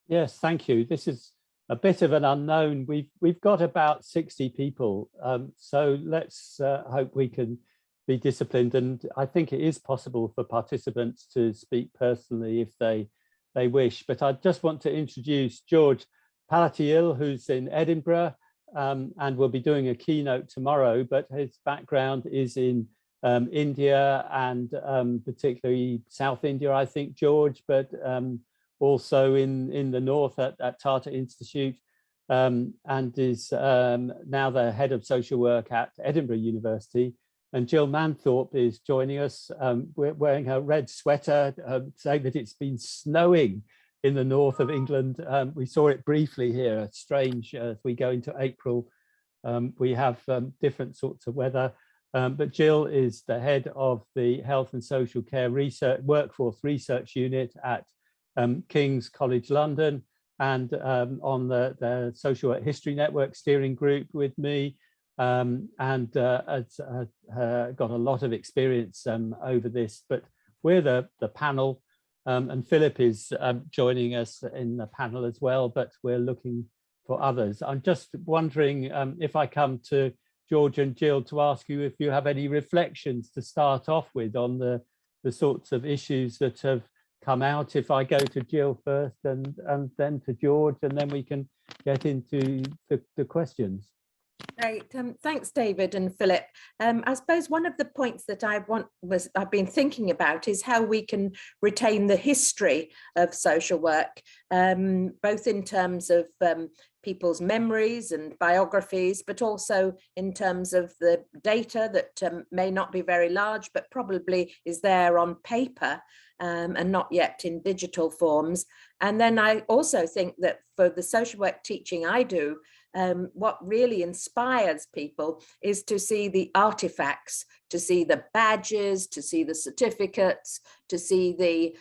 Yes, thank you. This is a bit of an unknown. We've got about 60 people, so let's hope we can be disciplined. And I think it is possible for participants to speak personally if they wish. But I just want to introduce George Palattiyil, who's in Edinburgh, and will be doing a keynote tomorrow. But his background is in India and particularly South India, I think, George, but also in the north at Tata Institute, and is now the head of social work at Edinburgh University. And Jill Manthorpe is joining us, wearing a red sweater, saying that it's been snowing in the north of England. We saw it briefly here. Strange, as we go into April, we have different sorts of weather. But Jill is the head of the Health and Social Care Research Workforce Research Unit at King's College London, and on the Social Work History Network steering group with me, and has got a lot of experience over this. But we're the panel, and Philip is joining us in the panel as well, but we're looking for others. I'm just wondering if I come to George and Jill to ask you if you have any reflections to start off with on the sorts of issues that have come out. If I go to Jill first and then to George, and then we can get into the questions. Great, thanks David and Philip. I suppose one of the points that I've been thinking about is how we can retain the history of social work, both in terms of people's memories and biographies, but also in terms of the data that may not be very large, but probably is there on paper and not yet in digital forms. And then I also think that for the social work teaching I do, what really inspires people is to see the artifacts, to see the badges, to see the certificates, to see the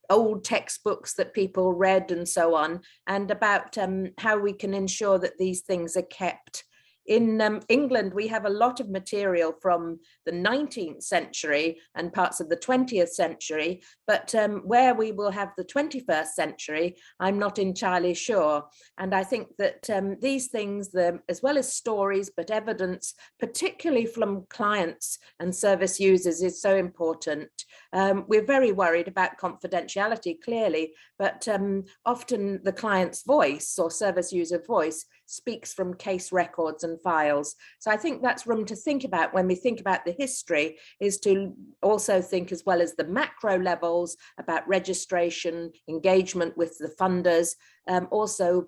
old textbooks that people read and so on, and about how we can ensure that these things are kept. In England, we have a lot of material from the 19th century and parts of the 20th century, but where we will have the 21st century, I'm not entirely sure. And I think that these things, as well as stories, but evidence, particularly from clients and service users, is so important. We're very worried about confidentiality, clearly, but often the client's voice or service user voice speaks from case records and files. So I think that's room to think about when we think about the history, is to also think, as well as the macro levels, about registration, engagement with the funders, also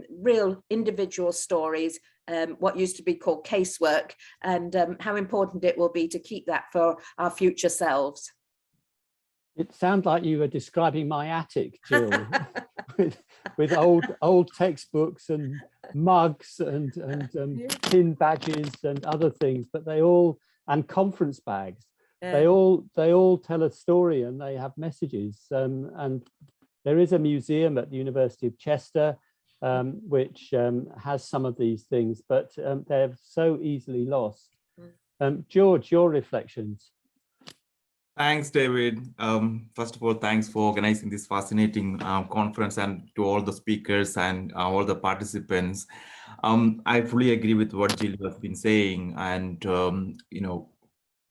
real individual stories, what used to be called casework, and how important it will be to keep that for our future selves. It sounds like you were describing my attic, Jill, with old textbooks and mugs and pin badges and other things, but and conference bags. They all tell a story and they have messages. And there is a museum at the University of Chester which has some of these things, but they're so easily lost. George, your reflections. Thanks, David. First of all, thanks for organizing this fascinating conference, and to all the speakers and all the participants. I fully agree with what Jill has been saying, and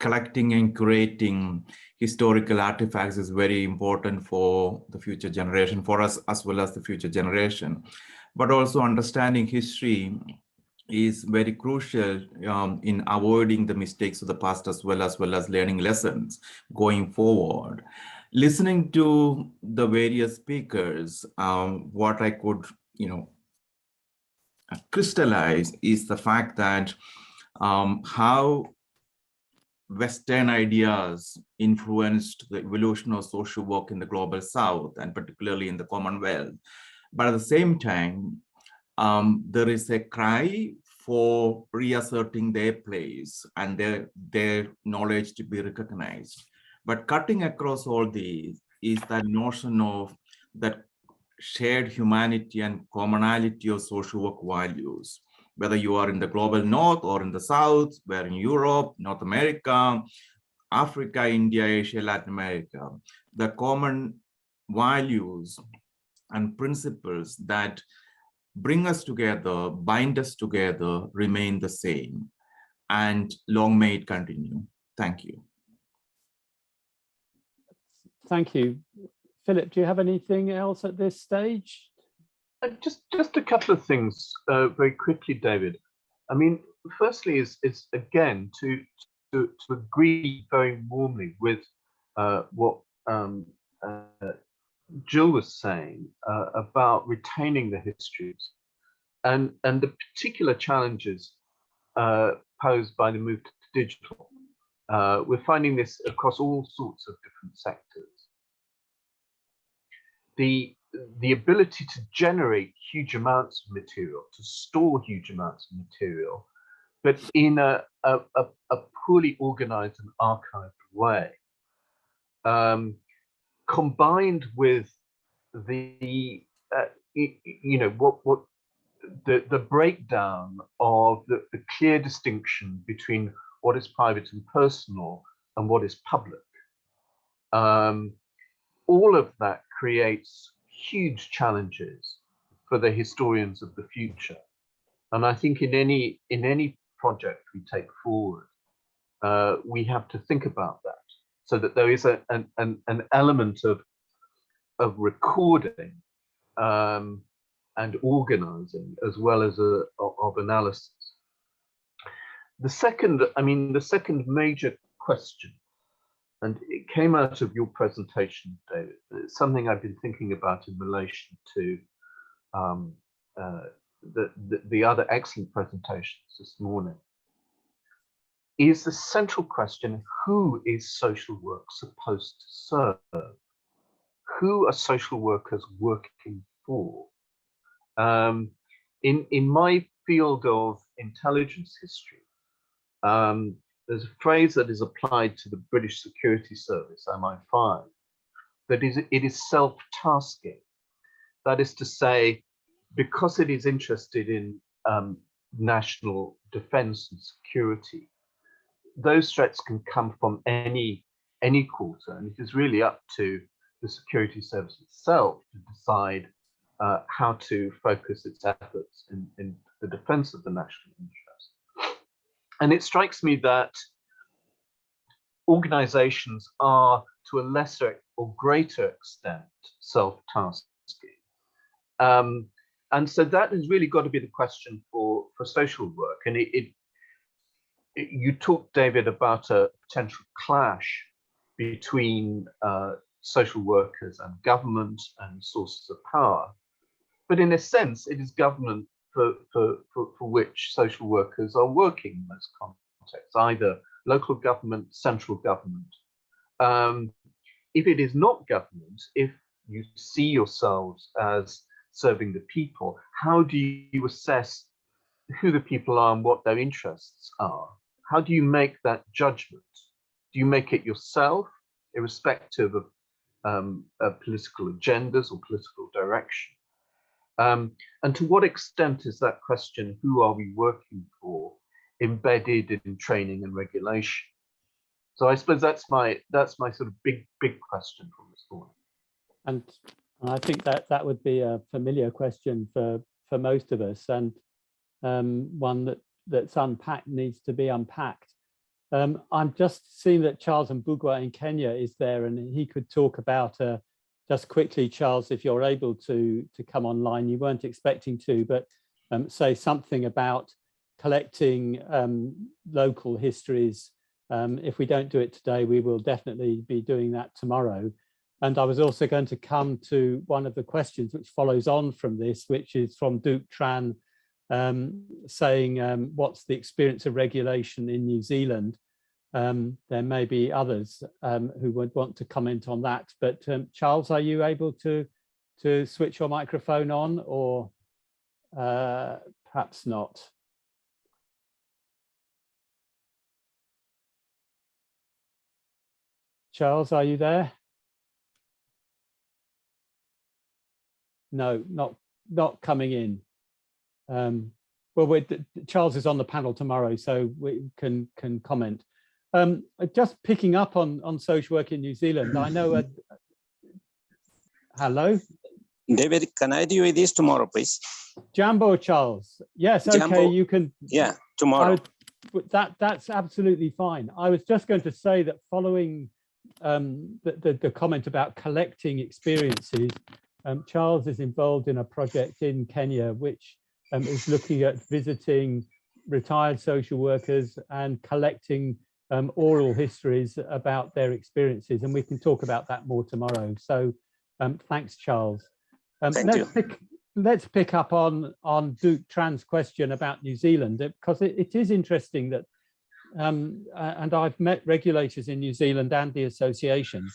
collecting and curating historical artifacts is very important for the future generation, for us as well as the future generation. But also understanding history is very crucial in avoiding the mistakes of the past, as well as learning lessons going forward. Listening to the various speakers, what I could crystallize is the fact that how Western ideas influenced the evolution of social work in the global South, and particularly in the Commonwealth. But at the same time, there is a cry for reasserting their place and their knowledge to be recognized. But cutting across all these is that notion of that shared humanity and commonality of social work values, whether you are in the global North or in the South, where in Europe, North America, Africa, India, Asia, Latin America, the common values and principles that bring us together, bind us together, remain the same. And long may it continue. Thank you. Thank you. Philip, do you have anything else at this stage? Just a couple of things very quickly, David. I mean, firstly is again to agree very warmly with what Jill was saying about retaining the histories and the particular challenges posed by the move to digital. We're finding this across all sorts of different sectors. The ability to generate huge amounts of material, to store huge amounts of material, but in a poorly organized and archived way, combined with the the breakdown of the clear distinction between what is private and personal and what is public. All of that creates huge challenges for the historians of the future. And I think in any project we take forward, we have to think about that, so that there is an element of recording and organizing as well as of analysis. The second major question, and it came out of your presentation, David, it's something I've been thinking about in relation to the other excellent presentations this morning, is the central question: who is social work supposed to serve? Who are social workers working for? In my field of intelligence history, there's a phrase that is applied to the British Security Service, MI5, that it is self-tasking. That is to say, because it is interested in national defense and security, those threats can come from any quarter, and it is really up to the security service itself to decide how to focus its efforts in the defense of the national interest. And it strikes me that organizations are, to a lesser or greater extent, self-tasking. And so that has really got to be the question for social work. And you talked, David, about a potential clash between social workers and government and sources of power. But in a sense, it is government for which social workers are working in those contexts, either local government, central government. If it is not government, if you see yourselves as serving the people, how do you assess who the people are and what their interests are? How do you make that judgment? Do you make it yourself, irrespective of political agendas or political direction? And to what extent is that question, who are we working for, embedded in training and regulation? So I suppose that's my sort of big question from this morning. And I think that would be a familiar question for most of us, and one that's unpacked, needs to be unpacked. I'm just seeing that Charles Mbugua in Kenya is there, and he could talk about just quickly, Charles, if you're able to come online. You weren't expecting to, but say something about collecting local histories. If we don't do it today, we will definitely be doing that tomorrow. And I was also going to come to one of the questions which follows on from this, which is from Duke Tran, saying, what's the experience of regulation in New Zealand? There may be others who would want to comment on that. But Charles, are you able to switch your microphone on, or perhaps not? Charles, are you there? No, not coming in. Well, Charles is on the panel tomorrow, so we can comment. Just picking up on social work in New Zealand, I know. Hello? David, can I do this tomorrow, please? Jambo, Charles. Yes, Jambo, okay, you can. Yeah, tomorrow. That's absolutely fine. I was just going to say that following the comment about collecting experiences, Charles is involved in a project in Kenya, which is looking at visiting retired social workers and collecting oral histories about their experiences. And we can talk about that more tomorrow. So thanks, Charles. Thank you. Let's pick up on Duke Tran's question about New Zealand, because it is interesting that, and I've met regulators in New Zealand and the association,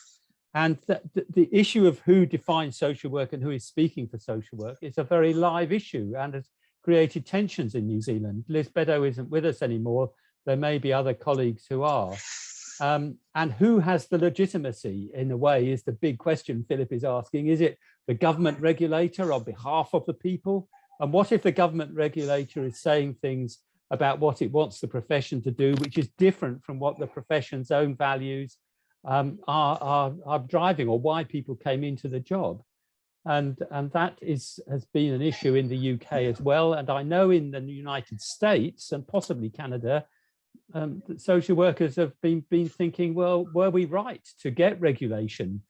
and the issue of who defines social work and who is speaking for social work is a very live issue and has created tensions in New Zealand. Liz Beddoe isn't with us anymore. There may be other colleagues who are. And who has the legitimacy, in a way, is the big question Philip is asking. Is it the government regulator on behalf of the people? And what if the government regulator is saying things about what it wants the profession to do, which is different from what the profession's own values are driving, or why people came into the job? And that has been an issue in the UK as well. And I know in the United States and possibly Canada, social workers have been thinking, well, were we right to get regulation?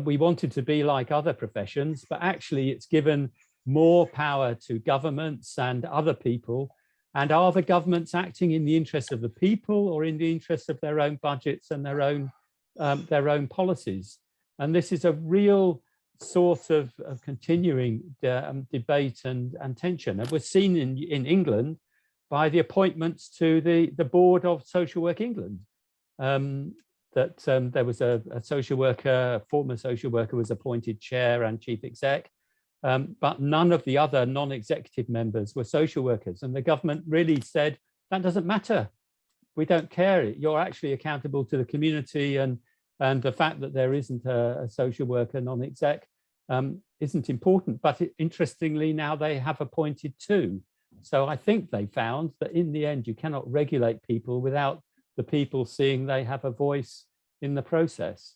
We wanted to be like other professions, but actually it's given more power to governments and other people. And are the governments acting in the interest of the people or in the interest of their own budgets and their own policies? And this is a real source of continuing debate and tension. And we're seen in England by the appointments to the board of Social Work England, that there was a social worker, a former social worker was appointed chair and chief exec, but none of the other non-executive members were social workers. And the government really said, that doesn't matter. We don't care. You're actually accountable to the community, and the fact that there isn't a social worker non-exec isn't important. But interestingly, now they have appointed two. So I think they found that in the end, you cannot regulate people without the people seeing they have a voice in the process.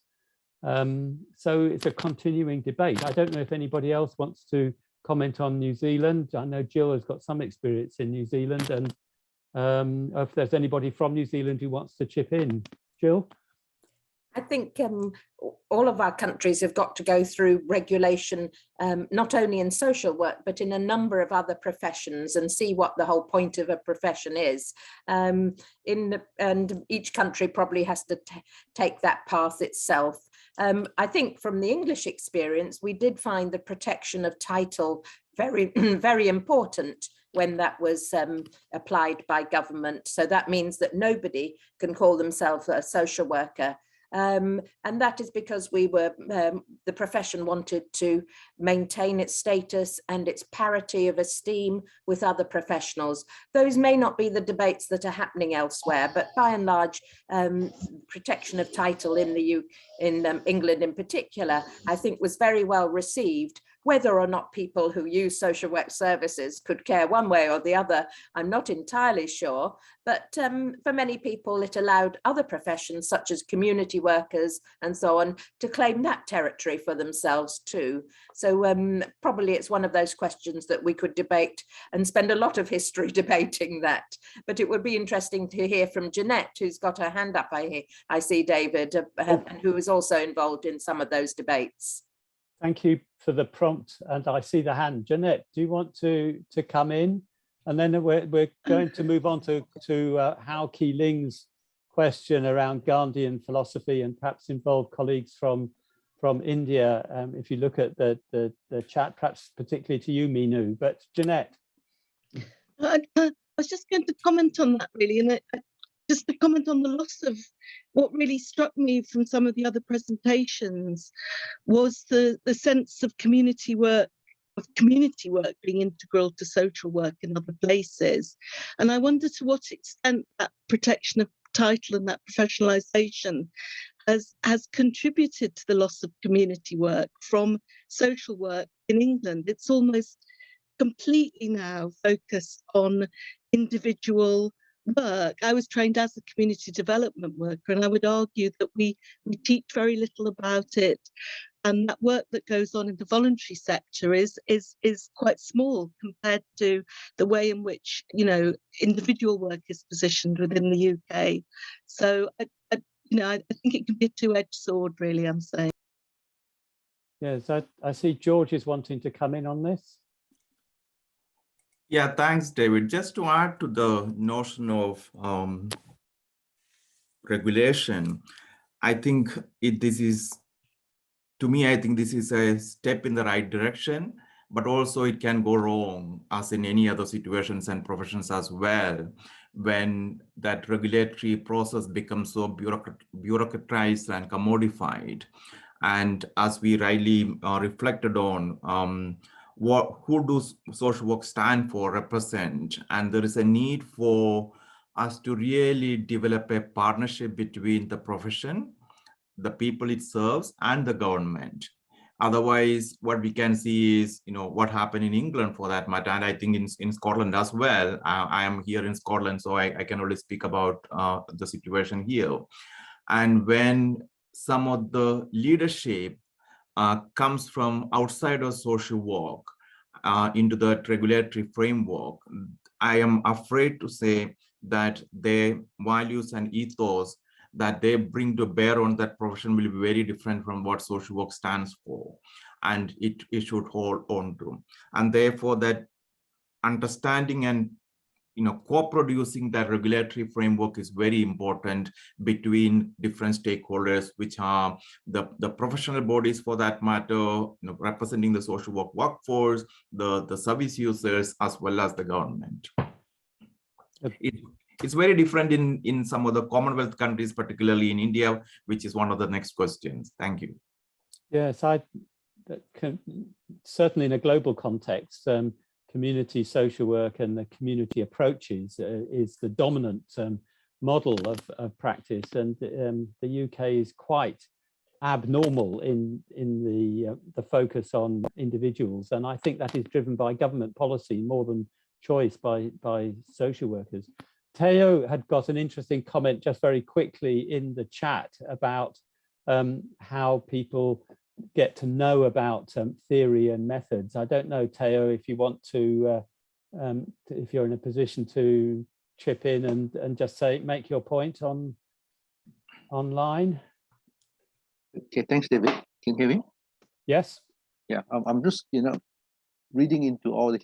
So it's a continuing debate. I don't know if anybody else wants to comment on New Zealand. I know Jill has got some experience in New Zealand, and if there's anybody from New Zealand who wants to chip in. Jill? I think all of our countries have got to go through regulation, not only in social work, but in a number of other professions, and see what the whole point of a profession is. And each country probably has to take that path itself. I think from the English experience, we did find the protection of title very, very important when that was applied by government. So that means that nobody can call themselves a social worker. And that is because we were, the profession wanted to maintain its status and its parity of esteem with other professionals. Those may not be the debates that are happening elsewhere, but by and large, protection of title in England in particular, I think was very well received. Whether or not people who use social work services could care one way or the other, I'm not entirely sure. But for many people, it allowed other professions, such as community workers and so on, to claim that territory for themselves too. So probably it's one of those questions that we could debate and spend a lot of history debating that. But it would be interesting to hear from Jeanette, who's got her hand up, I see, David, and who is also involved in some of those debates. Thank you for the prompt, and I see the hand. Jeanette, do you want to come in? And then we're going to move on to Hao Ki Ling's question around Gandhian philosophy, and perhaps involve colleagues from India. If you look at the chat, perhaps particularly to you, Minu. But Jeanette. I was just going to comment on that, really, and just to comment on the loss of what really struck me from some of the other presentations was the sense of community work being integral to social work in other places. And I wonder to what extent that protection of title and that professionalisation has contributed to the loss of community work from social work in England. It's almost completely now focused on individual work. I was trained as a community development worker, and I would argue that we teach very little about it and that work that goes on in the voluntary sector is quite small compared to the way in which, you know, individual work is positioned within the UK. So I think it can be a two-edged sword, really, I'm saying. Yes, I see George is wanting to come in on this. Yeah, thanks, David. Just to add to the notion of regulation, I think this is a step in the right direction, but also it can go wrong, as in any other situations and professions as well, when that regulatory process becomes so bureaucratized and commodified. And as we rightly reflected on, who does social work stand for, represent? And there is a need for us to really develop a partnership between the profession, the people it serves, and the government. Otherwise, what we can see is, you know, what happened in England for that matter, and I think in Scotland as well. I am here in Scotland, so I can only speak about the situation here. And when some of the leadership comes from outside of social work into the regulatory framework, I am afraid to say that their values and ethos that they bring to bear on that profession will be very different from what social work stands for, and it should hold on to. And therefore, that understanding and, you know, co-producing that regulatory framework is very important between different stakeholders, which are the professional bodies for that matter, you know, representing the social work workforce, the service users, as well as the government. It's very different in some of the Commonwealth countries, particularly in India, which is one of the next questions. Thank you. Yes, certainly in a global context, community social work and the community approaches is the dominant model of practice, and the UK is quite abnormal in the focus on individuals, and I think that is driven by government policy more than choice by social workers. Theo had got an interesting comment just very quickly in the chat about how people get to know about theory and methods. I don't know, Theo, if you want to, if you're in a position to chip in and just make your point online. Okay, thanks, David. Can you hear me? Yes. Yeah, I'm just, reading into all the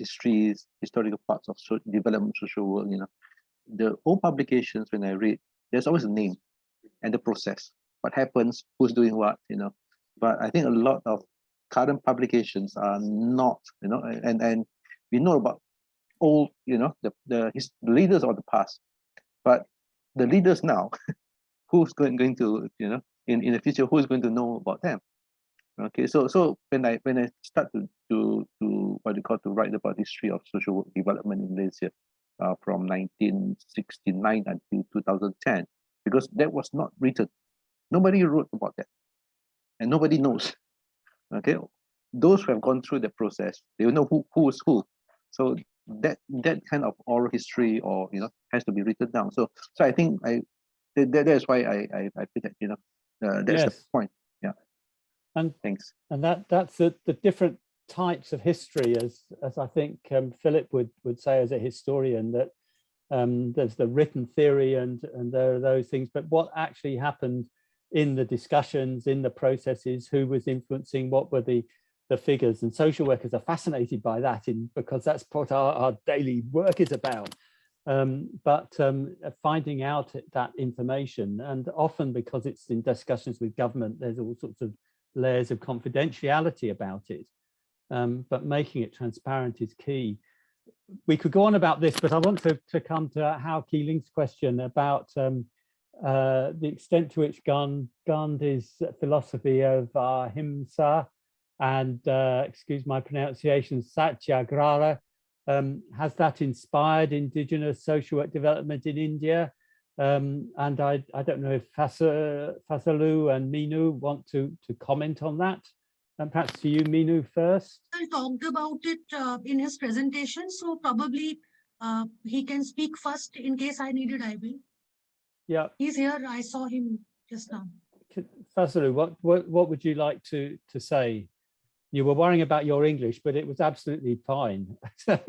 historical parts of development social work, the old publications, when I read, there's always a name and the process, what happens, who's doing what, but I think a lot of current publications are not, and we know about old, the leaders of the past, but the leaders now, who's going to, in the future, who's going to know about them? Okay, so when I start to what you call to write about history of social work development in Malaysia from 1969 until 2010, because that was not written, nobody wrote about that, and nobody knows. Okay, those who have gone through the process, they will know who is who. So that kind of oral history, or has to be written down. So I think that's why I think that that's yes. the point. Yeah. And thanks. And that's the different types of history, as I think Philip would say as a historian, that there's the written theory and there are those things, but what actually happened in the discussions, in the processes, who was influencing, what were the figures, and social workers are fascinated by that because that's what our daily work is about. But finding out that information, and often because it's in discussions with government, there's all sorts of layers of confidentiality about it, but making it transparent is key. We could go on about this, but I want to come to Hao Keeling's question about the extent to which Gandhi's philosophy of ahimsa and, excuse my pronunciation, satyagraha, has that inspired indigenous social work development in India? And I don't know if Fasalu and Minu want to comment on that. And perhaps to you, Minu, first. He talked about it in his presentation, so probably he can speak first. In case I need it, I will. Yeah. He's here. I saw him just now. Fazlou, what would you like to say? You were worrying about your English, but it was absolutely fine. So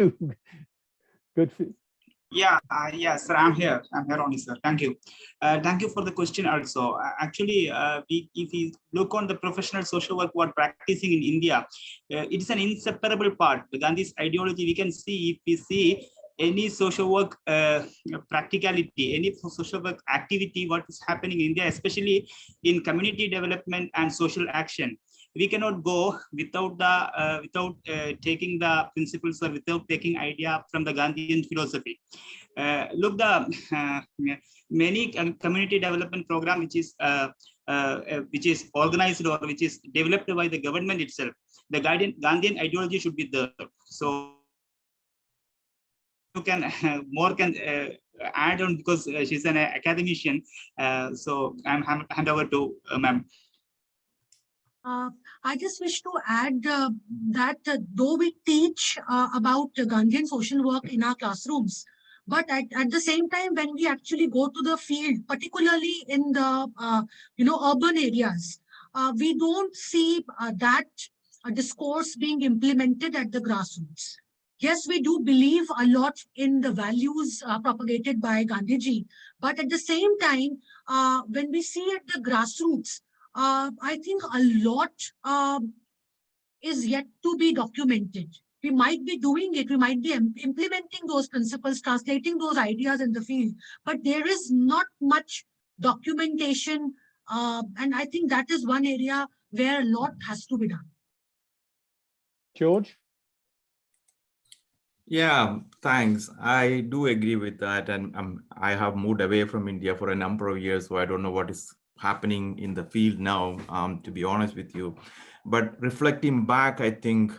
good for. Yeah, yes, sir. I'm here only, sir. Thank you. Thank you for the question also. Actually, if we look on the professional social work what practicing in India, it is an inseparable part. Gandhi's ideology, we can see, if we see any social work practicality, any social work activity, what is happening in India, especially in community development and social action. We cannot go without taking the principles or without taking idea from the Gandhian philosophy. Look, the many community development program which is organized or which is developed by the government itself, the Gandhian ideology should be there. So you can add on, because she's an academician. So I'm hand over to ma'am. I just wish to add that though we teach about Gandhian social work in our classrooms, but at the same time, when we actually go to the field, particularly in the urban areas, we don't see that discourse being implemented at the grassroots. Yes, we do believe a lot in the values propagated by Gandhiji, but at the same time, when we see at the grassroots, I think a lot is yet to be documented. We might be doing it, we might be implementing those principles, translating those ideas in the field, but there is not much documentation. And I think that is one area where a lot has to be done. George? Yeah, thanks. I do agree with that. And I have moved away from India for a number of years, so I don't know what is happening in the field now, to be honest with you. But reflecting back, I think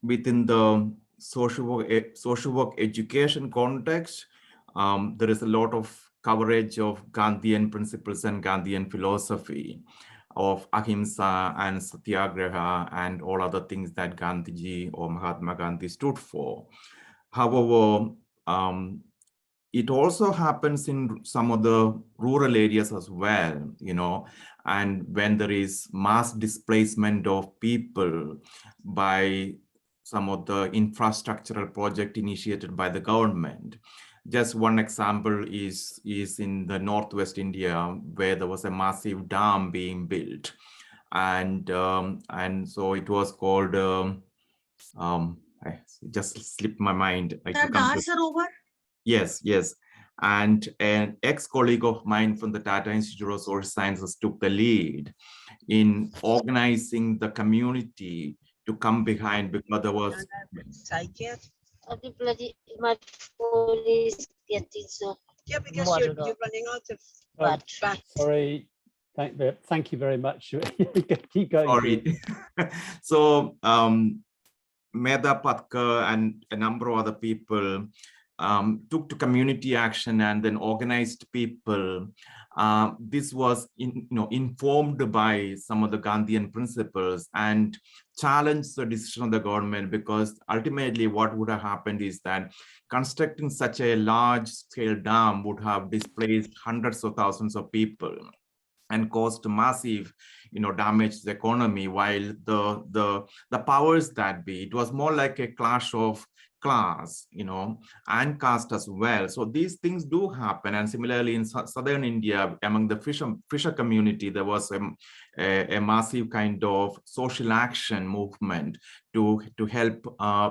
within the social work education context, there is a lot of coverage of Gandhian principles and Gandhian philosophy of ahimsa and satyagraha and all other things that Gandhiji or Mahatma Gandhi stood for. However, it also happens in some of the rural areas as well, and when there is mass displacement of people by some of the infrastructural project initiated by the government. Just one example is in the Northwest India, where there was a massive dam being built. And so it was called, I just slipped my mind. Yes. And an ex-colleague of mine from the Tata Institute of Social Sciences took the lead in organizing the community to come behind, because there was... My phone is getting so... Yeah, because you're running out of battery. Sorry, thank you very much. Keep going. Sorry. So Medha Patkar and a number of other people took to community action and then organized people. This was informed by some of the Gandhian principles and challenged the decision of the government, because ultimately what would have happened is that constructing such a large scale dam would have displaced hundreds of thousands of people and caused massive damage to the economy, while the powers that be, it was more like a clash of class, and caste as well. So these things do happen. And similarly in southern India, among the fisher community, there was a massive kind of social action movement to help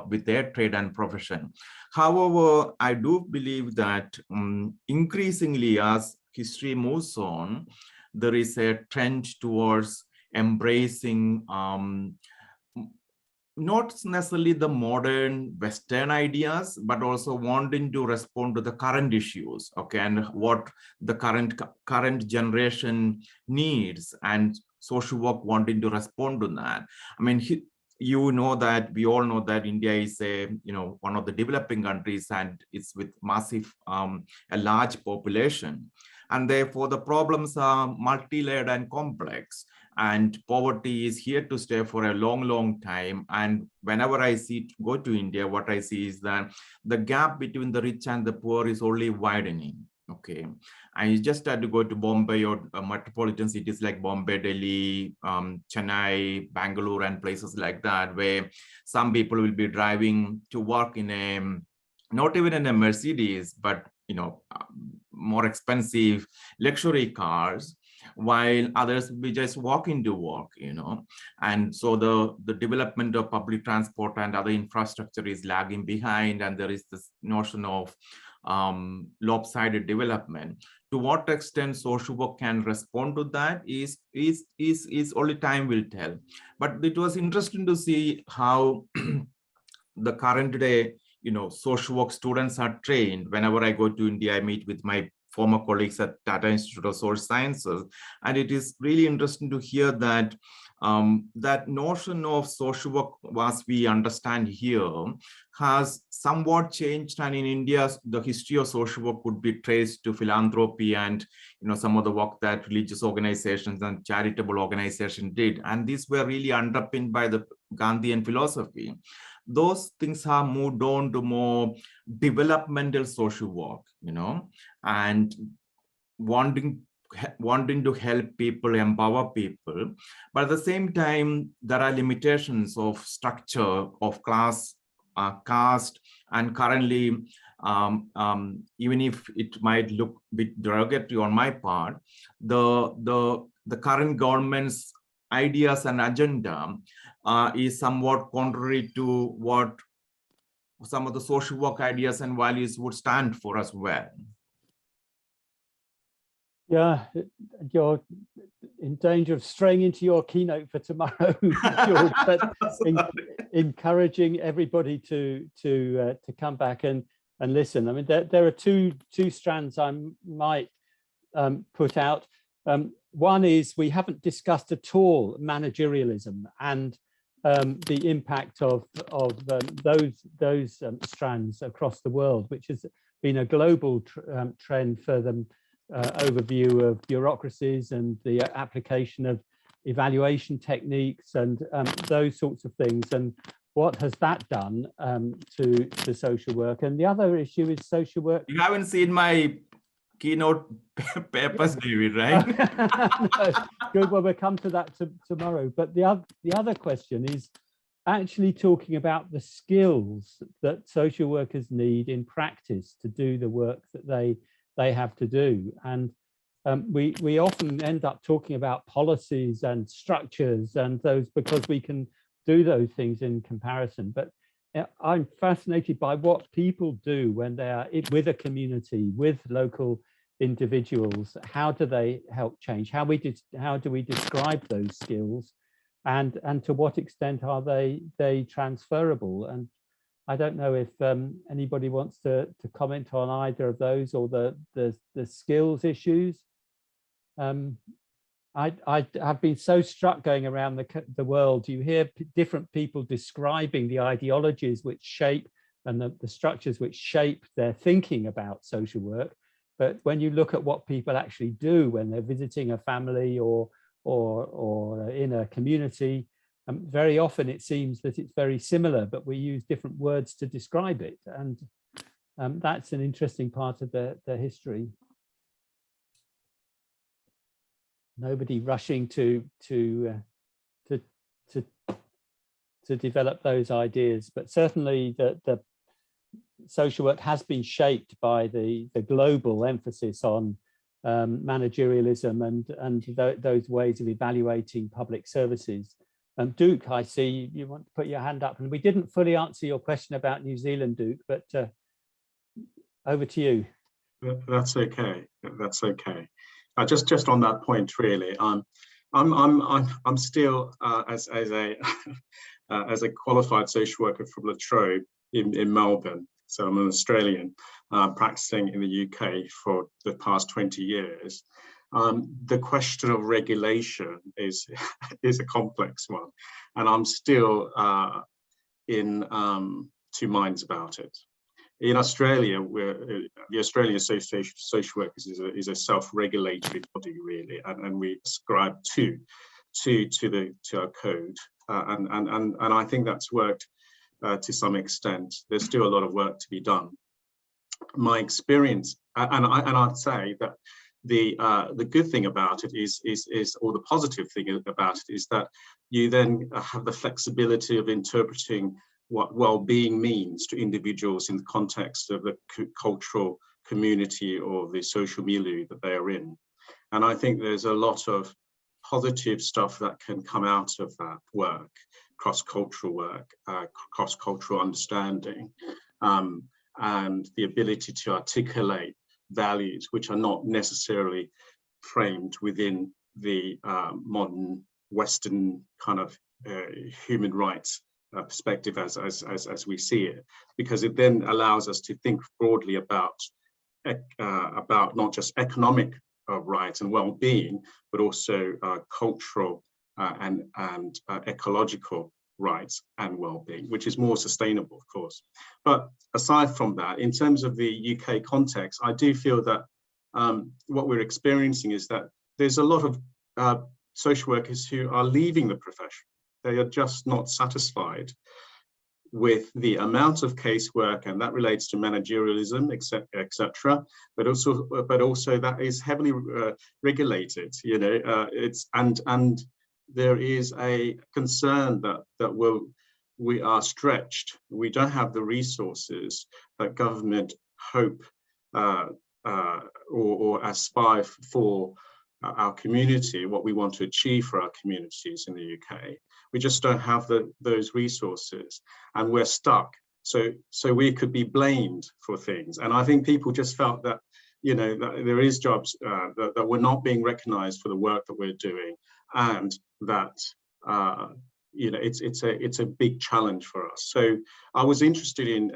with their trade and profession. However, I do believe that increasingly as history moves on, there is a trend towards embracing not necessarily the modern Western ideas, but also wanting to respond to the current issues, okay, and what the current generation needs, and social work wanting to respond to that. I mean, we all know that India is one of the developing countries, and it's with massive, a large population, and therefore the problems are multi-layered and complex. And poverty is here to stay for a long time. And whenever I go to India, what I see is that the gap between the rich and the poor is only widening. Okay, and you just had to go to Bombay or metropolitan cities like Bombay, Delhi, Chennai, Bangalore, and places like that, where some people will be driving to work in a, not even in a Mercedes, but more expensive luxury cars, while others will be just walking to work, and so the development of public transport and other infrastructure is lagging behind, and there is this notion of lopsided development. To what extent social work can respond to that is only time will tell. But it was interesting to see how the current day, social work students are trained. Whenever I go to India, I meet with my former colleagues at Tata Institute of Social Sciences, and it is really interesting to hear that that notion of social work, as we understand here, has somewhat changed. And in India, the history of social work could be traced to philanthropy and some of the work that religious organizations and charitable organizations did, and these were really underpinned by the Gandhian philosophy. Those things have moved on to more developmental social work, and wanting to help people, empower people. But at the same time, there are limitations of structure, of class, caste, and currently, even if it might look a bit derogatory on my part, the current government's ideas and agenda is somewhat contrary to what some of the social work ideas and values would stand for as well. Yeah, you're in danger of straying into your keynote for tomorrow, George, but encouraging everybody to come back and listen. I mean, there are two strands I might put out. One is we haven't discussed at all managerialism and the impact of those strands across the world, which has been a global trend for the overview of bureaucracies and the application of evaluation techniques and those sorts of things. And what has that done to social work? And the other issue is social work. You haven't seen my keynote papers, David, right? No. Good. Well, we'll come to that tomorrow. But the other question is actually talking about the skills that social workers need in practice to do the work that they have to do. And we often end up talking about policies and structures and those because we can do those things in comparison. But I'm fascinated by what people do when they are with a community, with local individuals. How do they help change? How do we describe those skills, and to what extent are they transferable? And I don't know if anybody wants to comment on either of those or the skills issues. I have been so struck going around the world. You hear different people describing the ideologies which shape and the structures which shape their thinking about social work. But when you look at what people actually do when they're visiting a family or in a community, very often it seems that it's very similar, but we use different words to describe it. And that's an interesting part of the history. Nobody rushing to develop those ideas, but certainly the social work has been shaped by the global emphasis on managerialism and those ways of evaluating public services. Duke, I see you want to put your hand up, and we didn't fully answer your question about New Zealand, Duke, but over to you. That's okay. That's okay. Just on that point, really, I'm still as a qualified social worker from La Trobe in Melbourne. So I'm an Australian practicing in the UK for the past 20 years. The question of regulation is a complex one, and I'm still in two minds about it. In Australia, the Australian Association of Social Workers is a self-regulatory body, really, and we ascribe to our code, and I think that's worked to some extent. There's still a lot of work to be done. My experience and I'd say that the good thing about it is, or the positive thing about it is that you then have the flexibility of interpreting what well-being means to individuals in the context of the cultural community or the social milieu that they are in. And I think there's a lot of positive stuff that can come out of that work, cross-cultural work, cross-cultural understanding, and the ability to articulate values which are not necessarily framed within the modern Western kind of human rights perspective as we see it, because it then allows us to think broadly about not just economic rights and well-being, but also cultural and ecological rights and well-being, which is more sustainable, of course. But aside from that, in terms of the UK context, I do feel that what we're experiencing is that there's a lot of social workers who are leaving the profession. They are just not satisfied with the amount of casework, and that relates to managerialism, etc. But also that is heavily regulated. You know, and there is a concern that we are stretched. We don't have the resources that government hope or aspire for our community, what we want to achieve for our communities in the UK. We just don't have those resources, and we're stuck. So we could be blamed for things. And I think people just felt that, you know, that there is jobs that we're not being recognised for the work that we're doing, and that you know, it's a big challenge for us. So I was interested in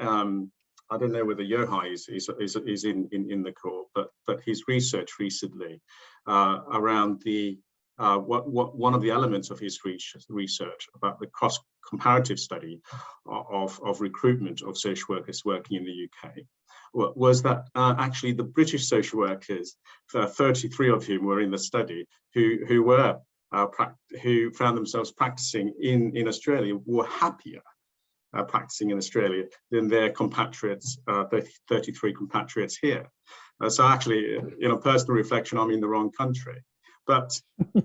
I don't know whether Yohai is in the call, but his research recently around the one of the elements of his research about the cross-comparative study of recruitment of social workers working in the UK was that actually the British social workers, 33 of whom were in the study, who found themselves practicing in Australia, were happier practicing in Australia than their compatriots, 33 compatriots here. So actually, in a personal reflection, I'm in the wrong country. But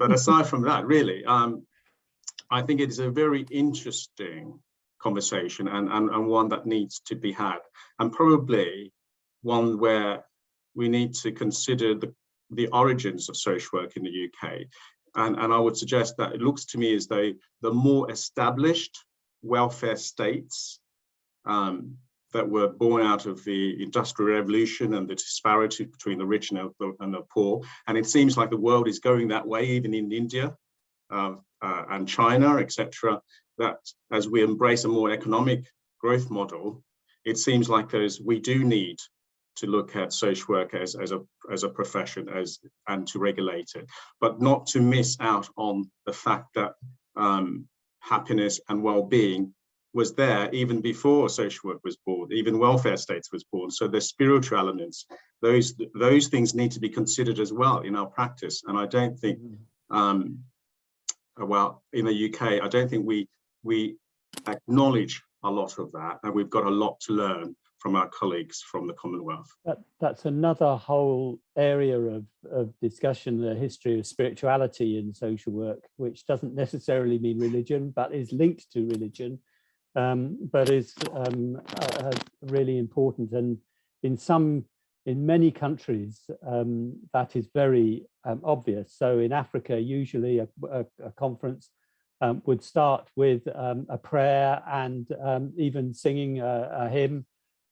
aside from that, really, I think it is a very interesting conversation and one that needs to be had, and probably one where we need to consider the origins of social work in the UK. And I would suggest that it looks to me as though the more established welfare states that were born out of the Industrial Revolution and the disparity between the rich and the poor. And it seems like the world is going that way, even in India and China, etc. That as we embrace a more economic growth model, it seems like we do need to look at social work as a profession and to regulate it, but not to miss out on the fact that happiness and well-being was there even before social work was born, even welfare states was born. So the spiritual elements, those things need to be considered as well in our practice. And I don't think, well, in the UK, I don't think we acknowledge a lot of that, and we've got a lot to learn from our colleagues from the Commonwealth. That's another whole area of discussion, the history of spirituality in social work, which doesn't necessarily mean religion, but is linked to religion, but is really important. And in many countries, that is very obvious. So in Africa, usually a conference would start with a prayer and even singing a hymn.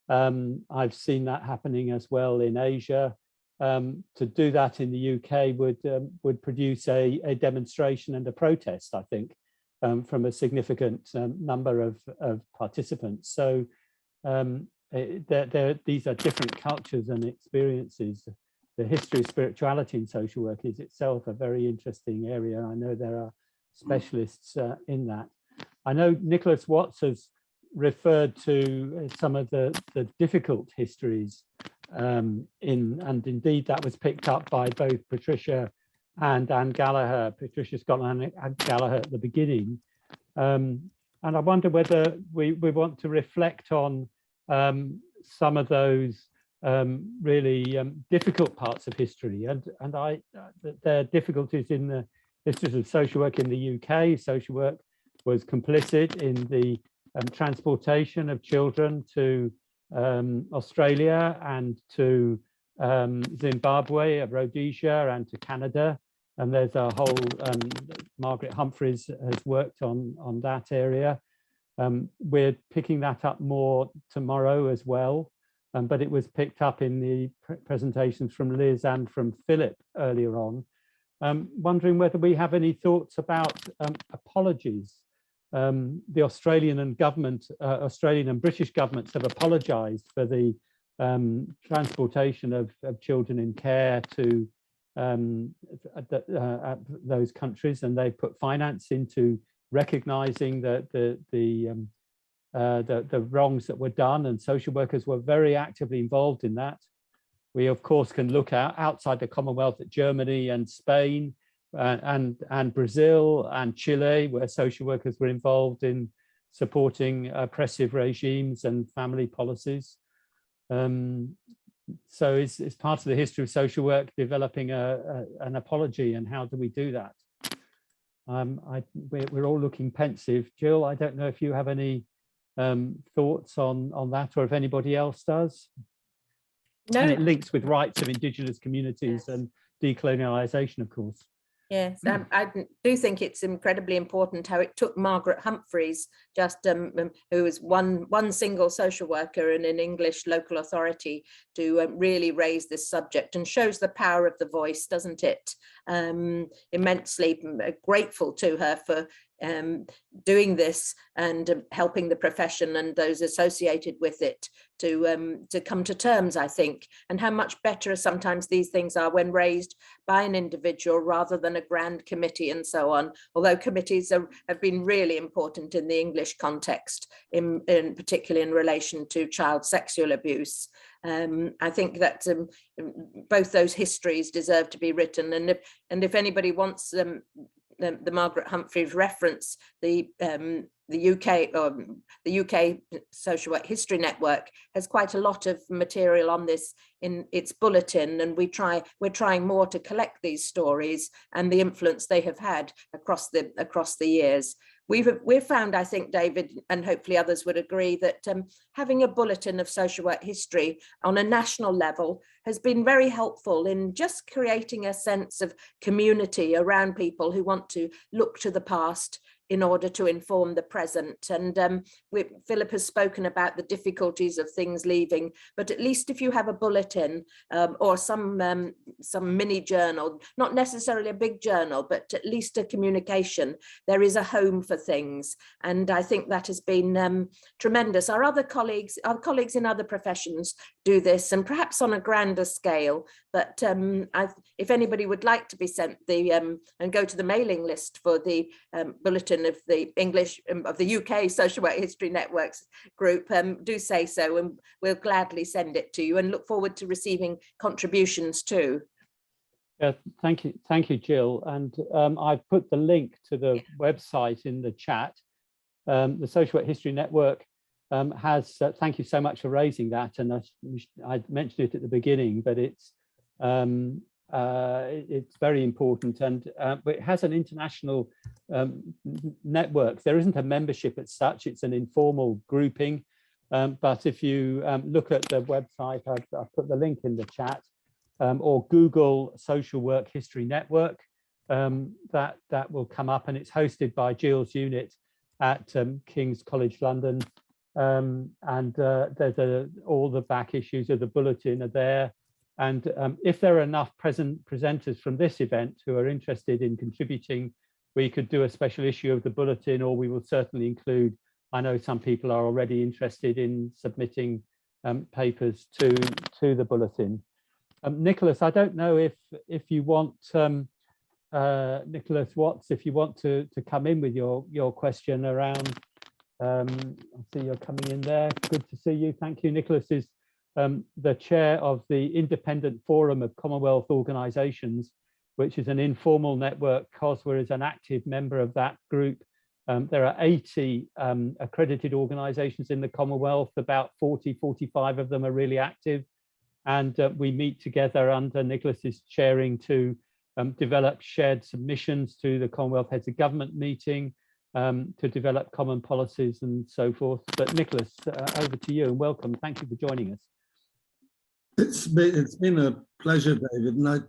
I've seen that happening as well in Asia. To do that in the UK would produce a demonstration and a protest, I think, from a significant number of participants. So these are different cultures and experiences. The history of spirituality in social work is itself a very interesting area. I know there are specialists in that. I know Nicholas Watts has referred to some of the difficult histories and indeed that was picked up by both Patricia and Anne Gallagher, Patricia Scott and Anne Gallagher at the beginning. And I wonder whether we want to reflect on some of those really difficult parts of history, and there are difficulties in the histories of social work in the UK. Social work was complicit in the transportation of children to Australia and to Zimbabwe, Rhodesia, and to Canada. And there's a whole, Margaret Humphreys has worked on that area. We're picking that up more tomorrow as well, but it was picked up in the presentations from Liz and from Philip earlier on. Wondering whether we have any thoughts about apologies. The Australian and British governments have apologised for the transportation of children in care to those countries, and they put finance into recognising that the wrongs that were done, and social workers were very actively involved in that. We of course can look outside the Commonwealth at Germany and Spain and Brazil and Chile, where social workers were involved in supporting oppressive regimes and family policies. So it's part of the history of social work developing an apology, and how do we do that? We're all looking pensive. Jill, I don't know if you have any thoughts on that, or if anybody else does. No. And it links with rights of Indigenous communities, yes, and decolonialisation, of course. Yes, I do think it's incredibly important how it took Margaret Humphreys, just who was one single social worker in an English local authority, to really raise this subject, and shows the power of the voice, doesn't it? Immensely grateful to her for doing this and helping the profession and those associated with it to come to terms, I think, and how much better sometimes these things are when raised by an individual rather than a grand committee and so on, although committees have been really important in the English context, in particularly in relation to child sexual abuse. I think that both those histories deserve to be written, and if anybody wants the Margaret Humphreys reference, the UK Social Work History Network has quite a lot of material on this in its bulletin, and we're trying more to collect these stories and the influence they have had across the years. We've found, I think, David, and hopefully others would agree, that having a bulletin of social work history on a national level has been very helpful in just creating a sense of community around people who want to look to the past in order to inform the present. And Philip has spoken about the difficulties of things leaving, but at least if you have a bulletin or some mini journal, not necessarily a big journal, but at least a communication, there is a home for things. And I think that has been tremendous. Our colleagues in other professions do this, and perhaps on a grander scale, but if anybody would like to be sent and go to the mailing list for the bulletin of the of the UK Social Work History Networks group, do say so, and we'll gladly send it to you, and look forward to receiving contributions too. Yeah, thank you, Jill. And I've put the link to the website in the chat. The Social Work History Network has, thank you so much for raising that, and I mentioned it at the beginning, but it's very important, and it has an international network. There isn't a membership as such, it's an informal grouping, but if you look at the website, I've put the link in the chat, or Google Social Work History Network, that will come up, and it's hosted by Jill's unit at King's College London, and there's all the back issues of the bulletin are there. And if there are enough presenters from this event who are interested in contributing, we could do a special issue of the bulletin, or we will certainly include, I know some people are already interested in submitting papers to the bulletin. Nicholas, I don't know if you want, Nicholas Watts, if you want to come in with your question around, I see you're coming in there. Good to see you. Thank you. Nicholas is the chair of the Independent Forum of Commonwealth Organisations, which is an informal network. COSWA is an active member of that group. There are 80 accredited organisations in the Commonwealth, about 40, 45 of them are really active. and we meet together under Nicholas's chairing to develop shared submissions to the Commonwealth Heads of Government meeting, to develop common policies and so forth. But Nicholas, over to you, and welcome. Thank you for joining us. It's been a pleasure, David, and I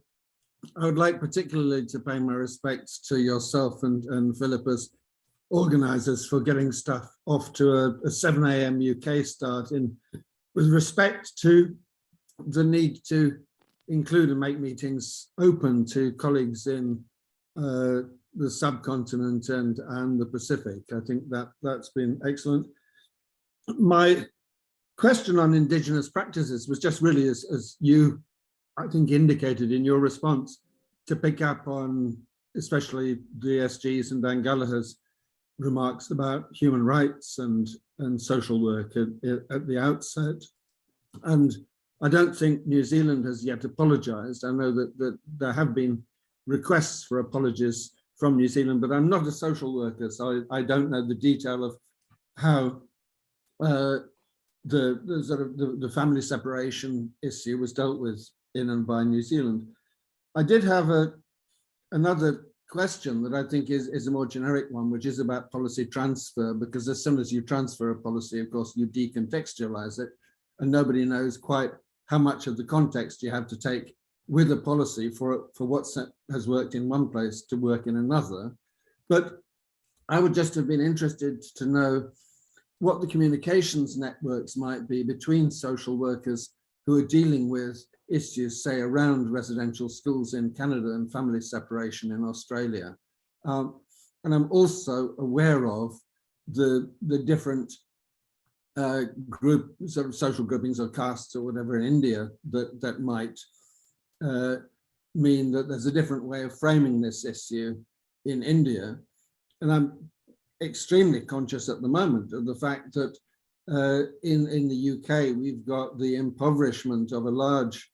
would like particularly to pay my respects to yourself and Philip as organisers for getting stuff off to a 7 a.m. UK start with respect to the need to include and make meetings open to colleagues in the subcontinent and the Pacific. I think that's been excellent. My question on Indigenous practices was just really, as you, I think, indicated in your response, to pick up on especially DSG's and Dan Gallagher's remarks about human rights and social work at the outset. And I don't think New Zealand has yet apologized. I know that there have been requests for apologies from New Zealand, but I'm not a social worker, so I don't know the detail of how the family separation issue was dealt with in and by New Zealand. I did have another question that I think is a more generic one, which is about policy transfer, because as soon as you transfer a policy, of course, you decontextualize it, and nobody knows quite how much of the context you have to take with a policy for what has worked in one place to work in another. But I would just have been interested to know what the communications networks might be between social workers who are dealing with issues, say, around residential schools in Canada and family separation in Australia. And I'm also aware of the different sort of social groupings or castes or whatever in India that might mean that there's a different way of framing this issue in India. And I'm extremely conscious at the moment of the fact that in the UK, we've got the impoverishment of a large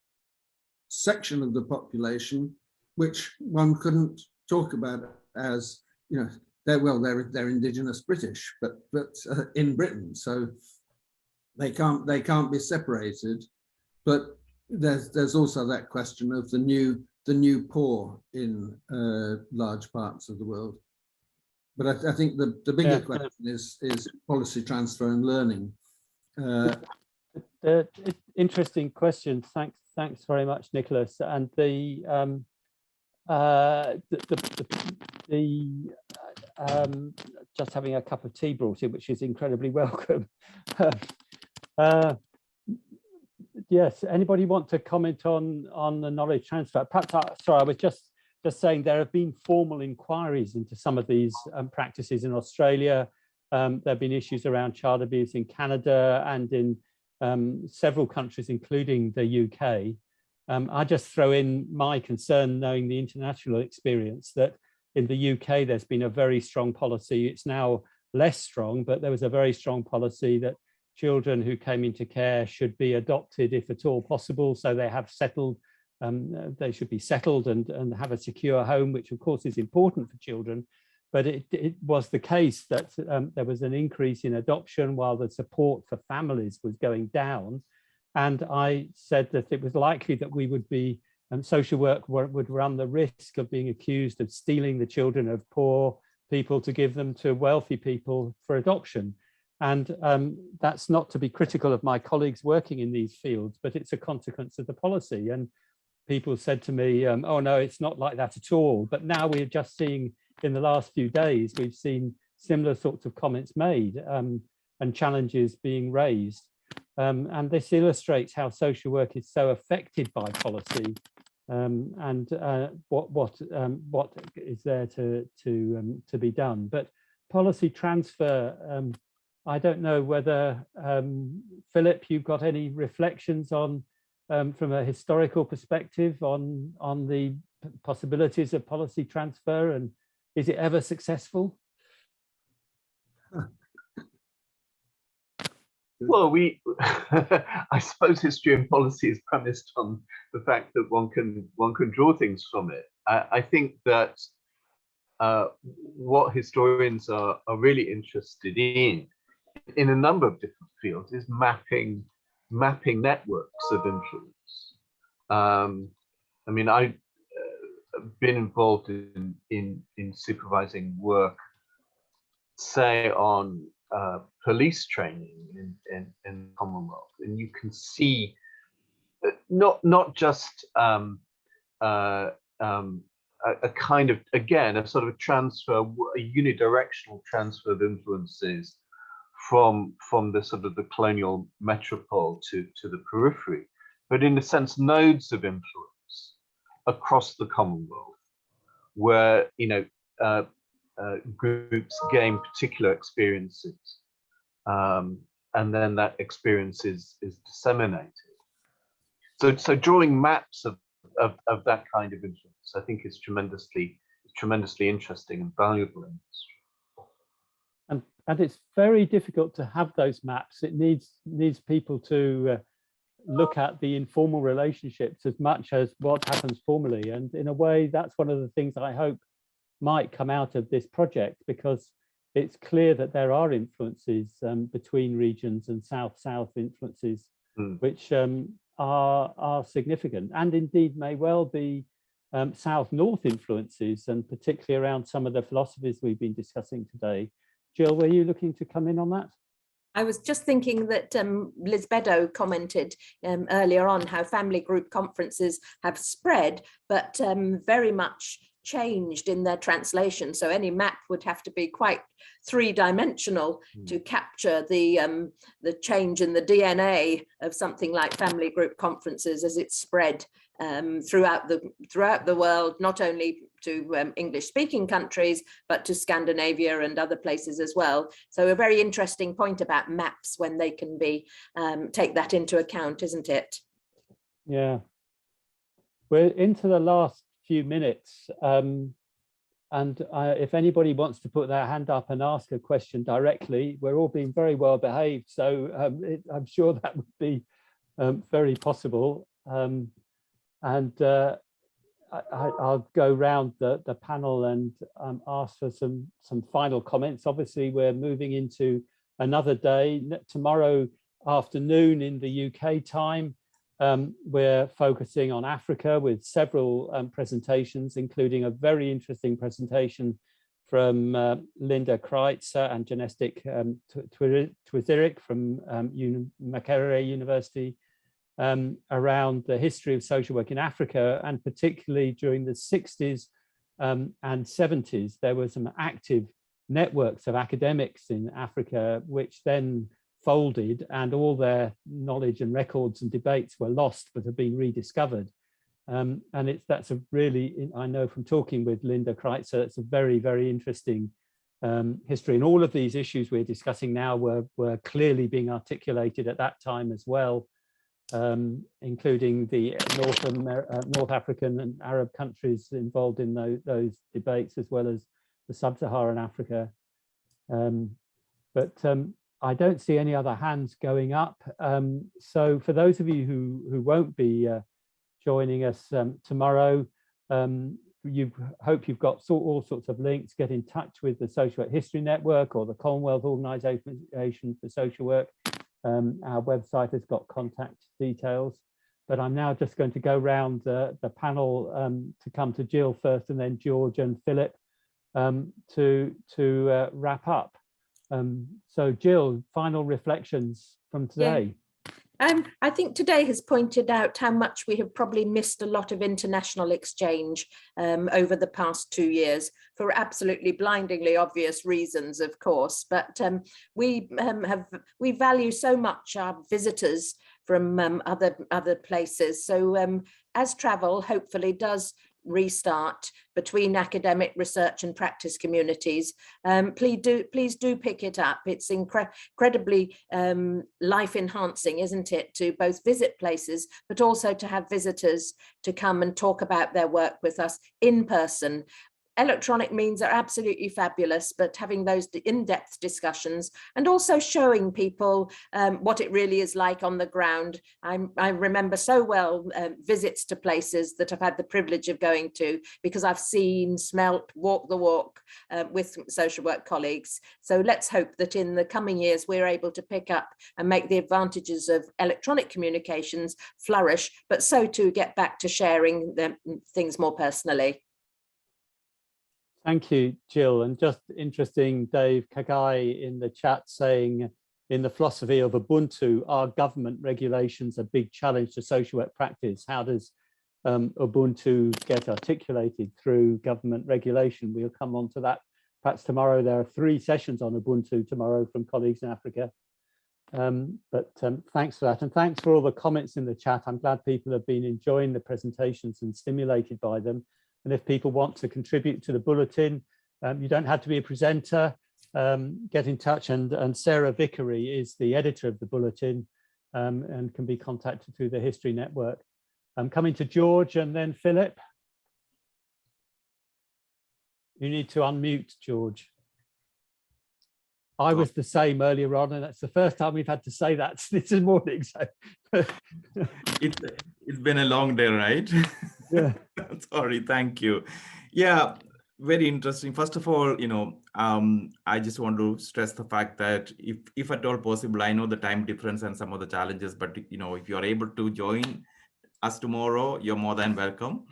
section of the population, which one couldn't talk about as, you know, they're indigenous British, but in Britain, so they can't be separated. But there's also that question of the new poor in large parts of the world. But I think the bigger question is policy transfer and learning. Interesting question. Thanks very much, Nicholas. And just having a cup of tea brought in, which is incredibly welcome. Yes, anybody want to comment on the knowledge transfer? Perhaps, sorry, I was just saying there have been formal inquiries into some of these practices in Australia. There have been issues around child abuse in Canada and in several countries, including the UK. I just throw in my concern, knowing the international experience, that in the UK, there's been a very strong policy. It's now less strong, but there was a very strong policy that children who came into care should be adopted if at all possible. So they have settled, they should be settled and have a secure home, which of course is important for children. But it was the case that there was an increase in adoption while the support for families was going down. And I said that it was likely that we would be, social work would run the risk of being accused of stealing the children of poor people to give them to wealthy people for adoption. And that's not to be critical of my colleagues working in these fields, but it's a consequence of the policy. And people said to me, oh no, it's not like that at all. But now we're just seeing, in the last few days, we've seen similar sorts of comments made and challenges being raised. And this illustrates how social work is so affected by policy and what is there to be done. But policy transfer, I don't know whether, Philip, you've got any reflections on, from a historical perspective, on the possibilities of policy transfer, and is it ever successful? Well, I suppose history and policy is premised on the fact that one can draw things from it. I think that what historians are really interested in a number of different fields is mapping mapping networks of influence. I mean, I've been involved in supervising work, say, on police training in the Commonwealth, and you can see not just a kind of, again, a sort of a transfer, a unidirectional transfer of influences from the sort of the colonial metropole to the periphery, but in a sense, nodes of influence across the Commonwealth, where, you know, groups gain particular experiences, and then that experience is disseminated. So drawing maps of that kind of influence, I think, is tremendously interesting and valuable in this. And it's very difficult to have those maps. It needs people to look at the informal relationships as much as what happens formally. And in a way, that's one of the things I hope might come out of this project, because it's clear that there are influences between regions and south-south influences, which are significant, and indeed may well be south-north influences, and particularly around some of the philosophies we've been discussing today. Jill, were you looking to come in on that? I was just thinking that Liz Beddoe commented earlier on how family group conferences have spread, but very much changed in their translation. So any map would have to be quite three-dimensional to capture the change in the DNA of something like family group conferences as it spread throughout the world, not only to English-speaking countries, but to Scandinavia and other places as well. So a very interesting point about maps, when they can be take that into account, isn't it? Yeah, we're into the last few minutes, and if anybody wants to put their hand up and ask a question directly, we're all being very well behaved, so I'm sure that would be very possible. I'll go round the panel and ask for some final comments. Obviously, we're moving into another day. Tomorrow afternoon in the UK time, we're focusing on Africa with several presentations, including a very interesting presentation from Linda Kreitzer and Genestic Twizirik from Makerere University, around the history of social work in Africa, and particularly during the 60s and 70s, there were some active networks of academics in Africa, which then folded, and all their knowledge and records and debates were lost, but have been rediscovered. And that's a really, I know from talking with Linda Kreitzer, it's a very, very interesting history. And all of these issues we're discussing now were clearly being articulated at that time as well, including the North African and Arab countries involved in those debates, as well as the sub-Saharan Africa. But I don't see any other hands going up. So for those of you who won't be joining us tomorrow, hope you've got all sorts of links. Get in touch with the Social Work History Network or the Commonwealth Organisation for Social Work. Our website has got contact details, but I'm now just going to go round the panel to come to Jill first, and then George and Philip to wrap up. So Jill, final reflections from today. Yeah. I think today has pointed out how much we have probably missed a lot of international exchange over the past 2 years, for absolutely blindingly obvious reasons, of course. But we value so much our visitors from other places. So as travel hopefully does restart between academic research and practice communities, please do pick it up. It's incredibly life enhancing, isn't it, to both visit places but also to have visitors to come and talk about their work with us in person. electronic means are absolutely fabulous, but having those in-depth discussions and also showing people what it really is like on the ground. I remember so well visits to places that I've had the privilege of going to, because I've seen, smelt, walked the walk with social work colleagues. So let's hope that in the coming years we're able to pick up and make the advantages of electronic communications flourish, but so to get back to sharing things more personally. Thank you, Jill. And just interesting, Dave Kagai in the chat saying, in the philosophy of Ubuntu, are government regulations a big challenge to social work practice? How does Ubuntu get articulated through government regulation? We'll come on to that perhaps tomorrow. There are 3 sessions on Ubuntu tomorrow from colleagues in Africa. Thanks for that, and thanks for all the comments in the chat. I'm glad people have been enjoying the presentations and stimulated by them. And if people want to contribute to the bulletin, you don't have to be a presenter. Get in touch, and Sarah Vickery is the editor of the bulletin and can be contacted through the History Network. I'm coming to George and then Philip. You need to unmute, George. I was the same earlier on, and that's the first time we've had to say that this morning. So it's been a long day, right? Yeah. Sorry, thank you. Yeah, very interesting. First of all, I just want to stress the fact that if at all possible, I know the time difference and some of the challenges, but if you're able to join us tomorrow, you're more than welcome.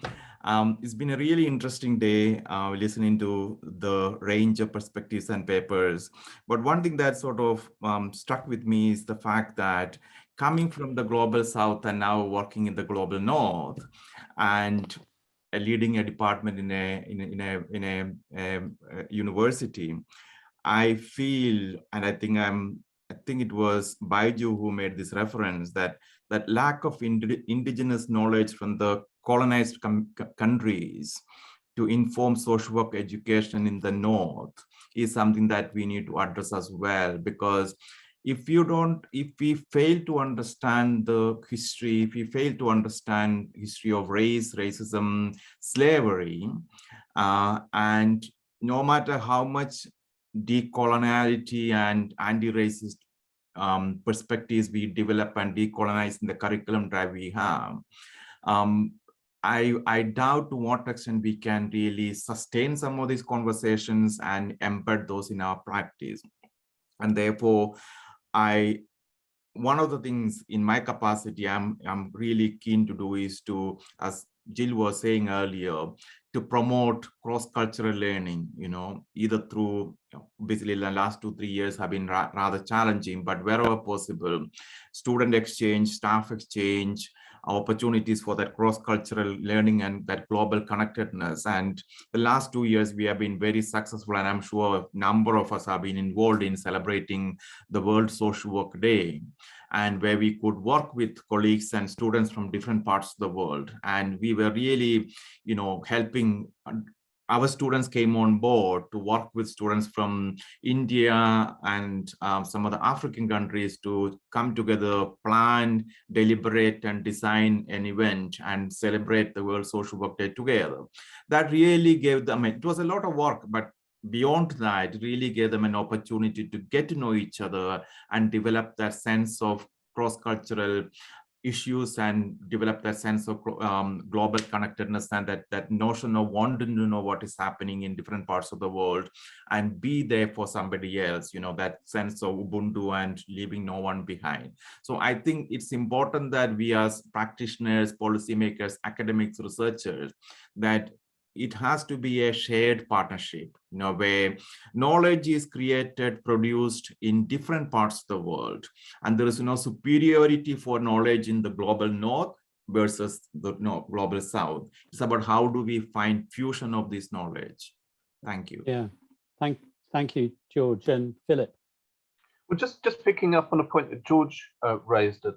It's been a really interesting day listening to the range of perspectives and papers. But one thing that sort of struck with me is the fact that coming from the global south and now working in the global north and leading a department in a university, I feel, and I think it was Baiju who made this reference, that lack of indigenous knowledge from the colonized countries to inform social work education in the north is something that we need to address as well. Because if we fail to understand the history, if we fail to understand history of race, racism, slavery, and no matter how much decoloniality and anti-racist perspectives we develop and decolonize in the curriculum that we have, I doubt to what extent we can really sustain some of these conversations and embed those in our practice. And therefore, one of the things in my capacity I'm really keen to do is to, as Jill was saying earlier, to promote cross-cultural learning, either through, basically the last 2-3 years have been rather challenging, but wherever possible, student exchange, staff exchange, opportunities for that cross-cultural learning and that global connectedness. And the last 2 years, we have been very successful, and I'm sure a number of us have been involved in celebrating the World Social Work Day, and where we could work with colleagues and students from different parts of the world. And we were really, helping. Our students came on board to work with students from India and some of the African countries to come together, plan, deliberate, and design an event and celebrate the World Social Work Day together. That really gave them, it was a lot of work, but beyond that, it really gave them an opportunity to get to know each other and develop that sense of cross-cultural issues and develop that sense of global connectedness and that notion of wanting to know what is happening in different parts of the world and be there for somebody else, that sense of Ubuntu and leaving no one behind. So I think it's important that we as practitioners, policymakers, academics, researchers, that it has to be a shared partnership, where knowledge is created, produced in different parts of the world. And there is no superiority for knowledge in the global north versus the global south. It's about how do we find fusion of this knowledge. Thank you. Yeah, thank you, George. And Philip. Well, just picking up on a point that George raised at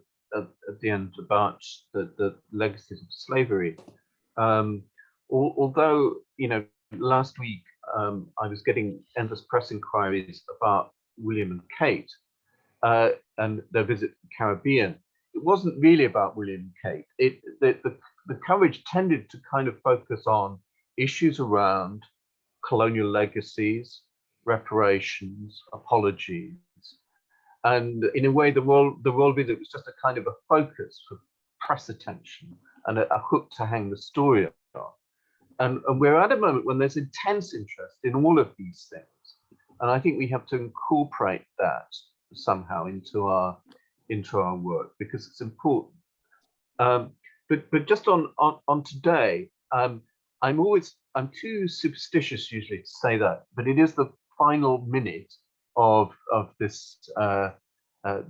the end about the legacies of slavery. Although, last week I was getting endless press inquiries about William and Kate and their visit to the Caribbean. It wasn't really about William and Kate. The coverage tended to kind of focus on issues around colonial legacies, reparations, apologies. And in a way, the world visit was just a kind of a focus for press attention and a hook to hang the story on. And we're at a moment when there's intense interest in all of these things. And I think we have to incorporate that somehow into our work because it's important. But just on today, I'm too superstitious usually to say that, but it is the final minute of this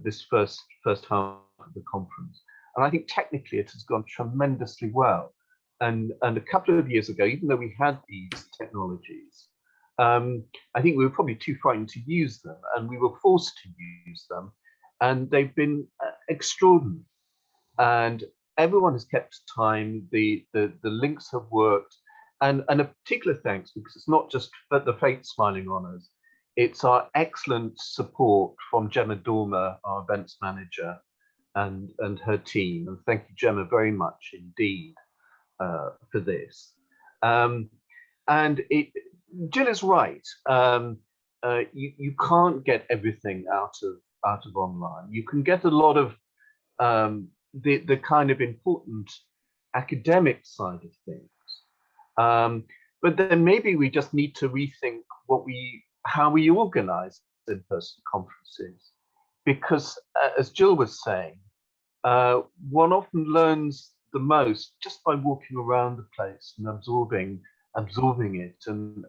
this first half of the conference, and I think technically it has gone tremendously well. And a couple of years ago, even though we had these technologies, I think we were probably too frightened to use them, and we were forced to use them, and they've been extraordinary. And everyone has kept time. The links have worked, and a particular thanks, because it's not just the fate smiling on us. It's our excellent support from Gemma Dormer, our events manager, and her team. And thank you, Gemma, very much indeed for this. And Jill is right. You can't get everything out of online. You can get a lot of the kind of important academic side of things. But then maybe we just need to rethink how we organize in-person conferences, because as Jill was saying, one often learns the most just by walking around the place and absorbing it, and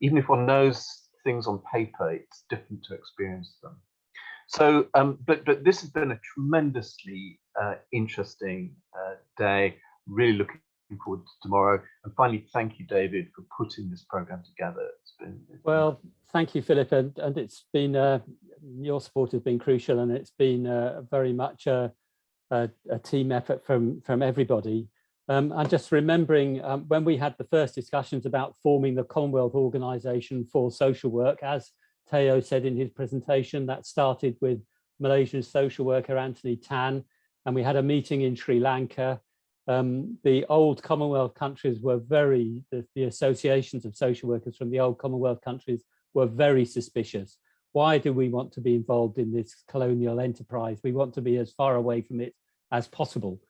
even if one knows things on paper, it's different to experience them. So, but this has been a tremendously interesting day. Really looking forward to tomorrow. And finally, thank you, David, for putting this program together. Well, thank you, Philip, and it's been your support has been crucial, and it's been very much a team effort from everybody. And just remembering when we had the first discussions about forming the Commonwealth organisation for social work, as Teo said in his presentation, that started with Malaysian social worker Anthony Tan, and we had a meeting in Sri Lanka. The old Commonwealth countries were the associations of social workers from the old Commonwealth countries were very suspicious. Why do we want to be involved in this colonial enterprise? We want to be as far away from it as possible.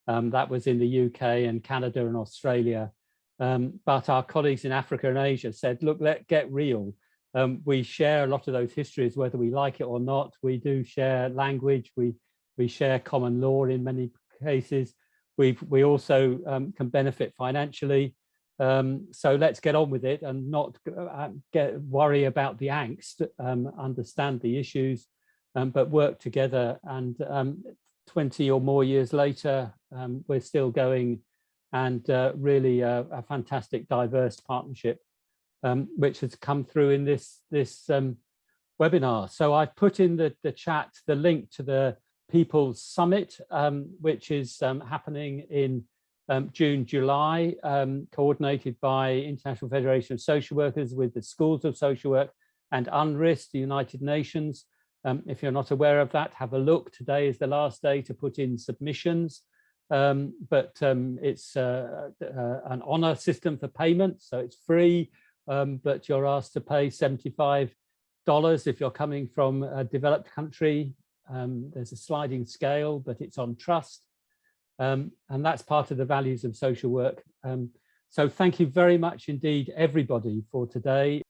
That was in the UK and Canada and Australia. But our colleagues in Africa and Asia said, look, let's get real. We share a lot of those histories, whether we like it or not. We do share language. We share common law in many cases. We also can benefit financially. So let's get on with it and not worry about the angst, understand the issues, but work together. And 20 or more years later, we're still going, and really a fantastic diverse partnership, which has come through in this webinar. So I've put in the chat the link to the People's Summit, which is happening in June, July, coordinated by International Federation of Social Workers with the Schools of Social Work and UNRIS, the United Nations. If you're not aware of that, have a look. Today is the last day to put in submissions, but it's an honour system for payment, so it's free, but you're asked to pay $75 if you're coming from a developed country. There's a sliding scale, but it's on trust. And that's part of the values of social work. So thank you very much indeed, everybody, for today.